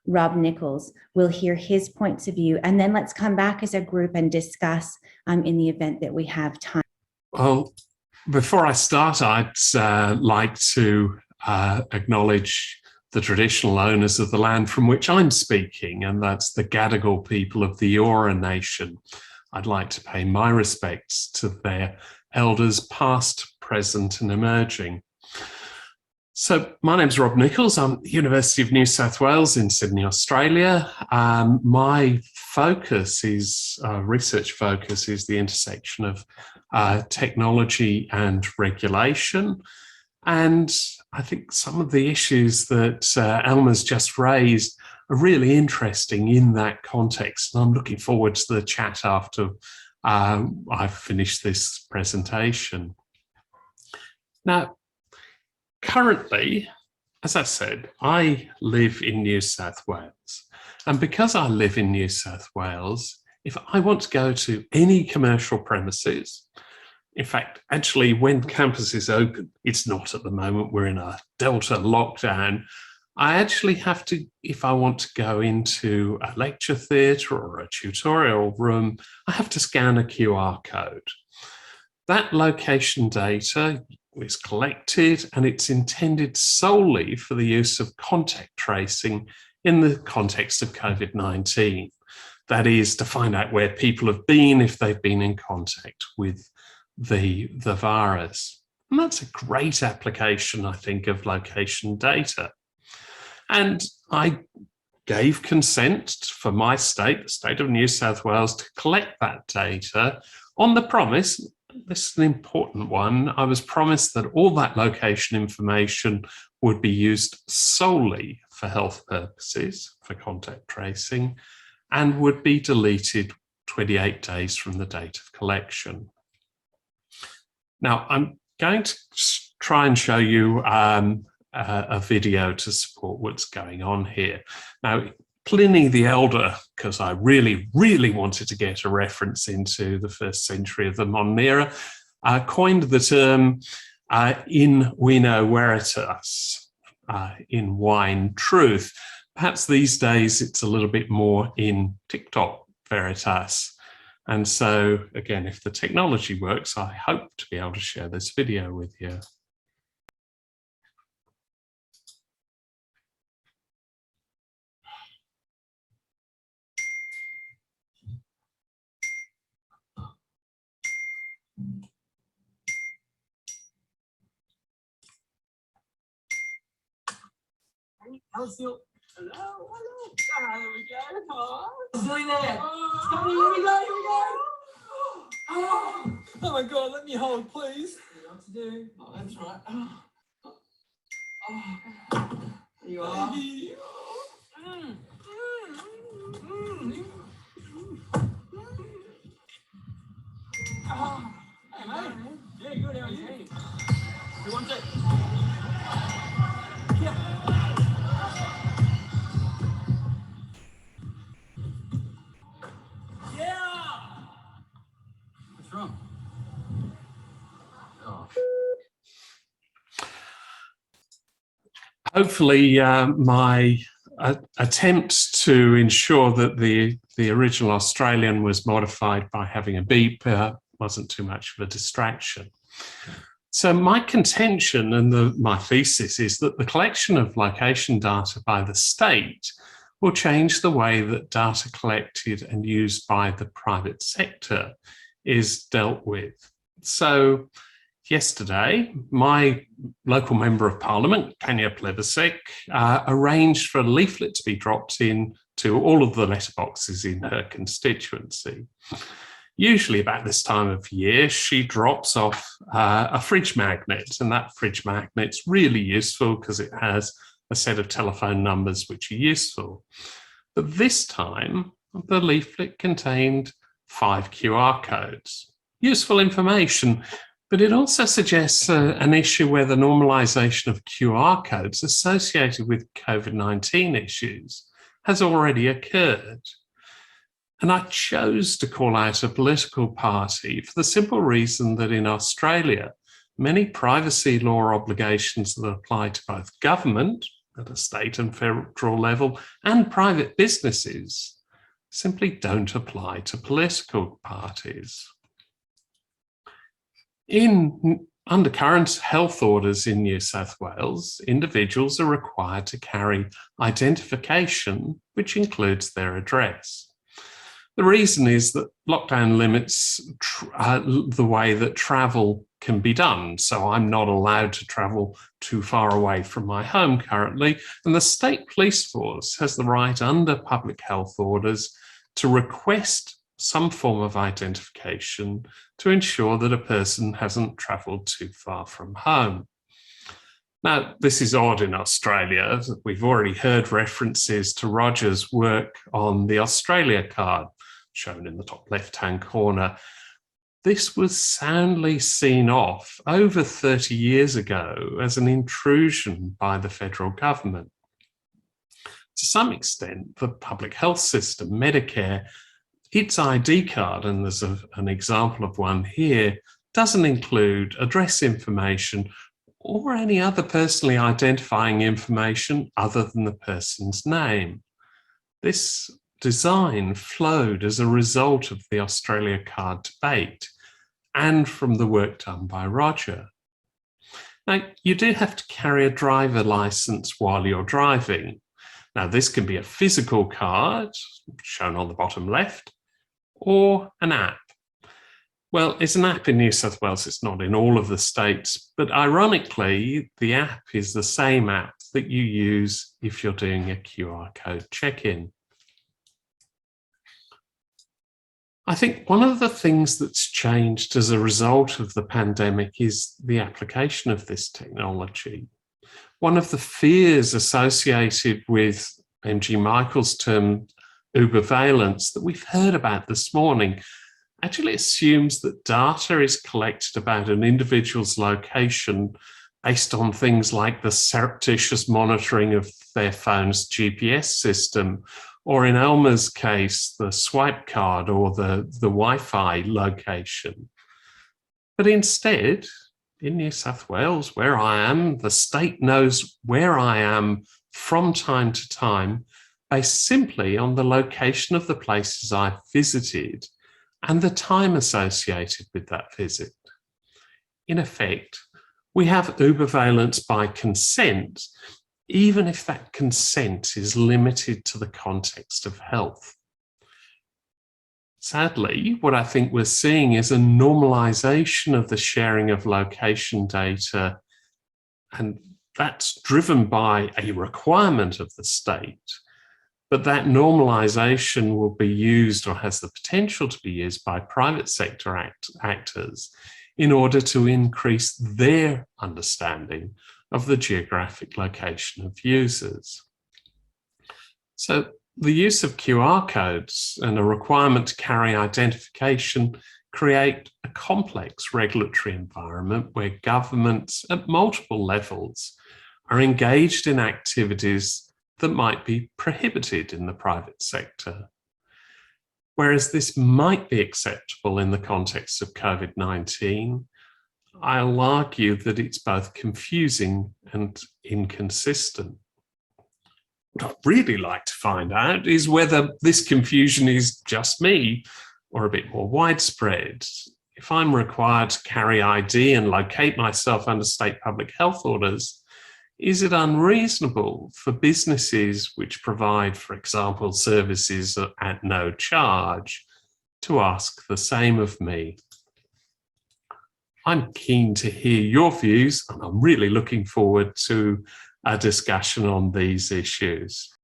Rob Nicholls. We'll hear his points of view, and then let's come back as a group and discuss in the event that we have time. Well, before I start, I'd like to acknowledge the traditional owners of the land from which I'm speaking, and that's the Gadigal people of the Eora Nation. I'd like to pay my respects to their elders past, present and emerging. So my name's Rob Nicholls. I'm at the University of New South Wales in Sydney, Australia. My focus is, research focus is the intersection of technology and regulation. And I think some of the issues that Elma's just raised are really interesting in that context. And I'm looking forward to the chat after I've finished this presentation. Now, currently, as I said, I live in New South Wales. And because I live in New South Wales, if I want to go to any commercial premises, in fact, actually, when campus is open, it's not at the moment, we're in a Delta lockdown. I actually have to, if I want to go into a lecture theatre or a tutorial room, I have to scan a QR code. That location data is collected and it's intended solely for the use of contact tracing in the context of COVID-19. That is to find out where people have been if they've been in contact with the virus. And that's a great application, I think, of location data. And I gave consent for my state, the state of New South Wales, to collect that data on the promise, this is an important one, I was promised that all that location information would be used solely for health purposes, for contact tracing, and would be deleted 28 days from the date of collection. Now, I'm going to try and show you a video to support what's going on here. Now, Pliny the Elder, because I really, really wanted to get a reference into the 1st century of the Modern Era, coined the term in vino veritas, in wine truth. Perhaps these days it's a little bit more in TikTok veritas. And so, again, if the technology works, I hope to be able to share this video with you. How's your... Hello, hello. Ah, there we go. Oh, doing there. Oh, here we go, here we go. Oh my God, let me hold, please. You know what to do. Oh, that's right. There you are. Hey, mate. Yeah, good. How are you? You want it? Yeah. What's wrong? Oh. Hopefully, my attempt to ensure that the original Australian was modified by having a beep wasn't too much of a distraction. So my contention and my thesis is that the collection of location data by the state will change the way that data collected and used by the private sector is dealt with. So yesterday, my local member of parliament, Tanya Plebisek, arranged for a leaflet to be dropped in to all of the letterboxes in her constituency. Usually about this time of year, she drops off a fridge magnet, and that fridge magnet's really useful because it has a set of telephone numbers which are useful. But this time, the leaflet contained 5 QR codes. Useful information, but it also suggests an issue where the normalization of QR codes associated with COVID-19 issues has already occurred. And I chose to call out a political party for the simple reason that in Australia, many privacy law obligations that apply to both government, at a state and federal level, and private businesses simply don't apply to political parties. Under current health orders in New South Wales, individuals are required to carry identification, which includes their address. The reason is that lockdown limits the way that travel can be done. So I'm not allowed to travel too far away from my home currently, and the state police force has the right under public health orders to request some form of identification to ensure that a person hasn't travelled too far from home. Now, this is odd in Australia. We've already heard references to Roger's work on the Australia card, shown in the top left-hand corner. This was soundly seen off over 30 years ago as an intrusion by the federal government. To some extent, the public health system, Medicare, its ID card, and there's an example of one here, doesn't include address information or any other personally identifying information other than the person's name. This design flowed as a result of the Australia card debate and from the work done by Roger. Now, you do have to carry a driver license while you're driving. Now, this can be a physical card, shown on the bottom left, or an app. Well, it's an app in New South Wales, it's not in all of the states, but ironically, the app is the same app that you use if you're doing a QR code check-in. I think one of the things that's changed as a result of the pandemic is the application of this technology. One of the fears associated with MG Nicholls' term UberValuation that we've heard about this morning actually assumes that data is collected about an individual's location based on things like the surreptitious monitoring of their phone's GPS system, or in Elma's case, the swipe card or the Wi-Fi location. But instead, in New South Wales, where I am, the state knows where I am from time to time based simply on the location of the places I've visited and the time associated with that visit. In effect, we have UberValuation by consent, even if that consent is limited to the context of health. Sadly, what I think we're seeing is a normalization of the sharing of location data, and that's driven by a requirement of the state. But that normalization will be used, or has the potential to be used, by private sector actors in order to increase their understanding of the geographic location of users. So the use of QR codes and a requirement to carry identification create a complex regulatory environment where governments at multiple levels are engaged in activities that might be prohibited in the private sector. Whereas this might be acceptable in the context of COVID-19, I'll argue that it's both confusing and inconsistent. What I'd really like to find out is whether this confusion is just me or a bit more widespread. If I'm required to carry ID and locate myself under state public health orders, is it unreasonable for businesses which provide, for example, services at no charge to ask the same of me? I'm keen to hear your views, and I'm really looking forward to a discussion on these issues.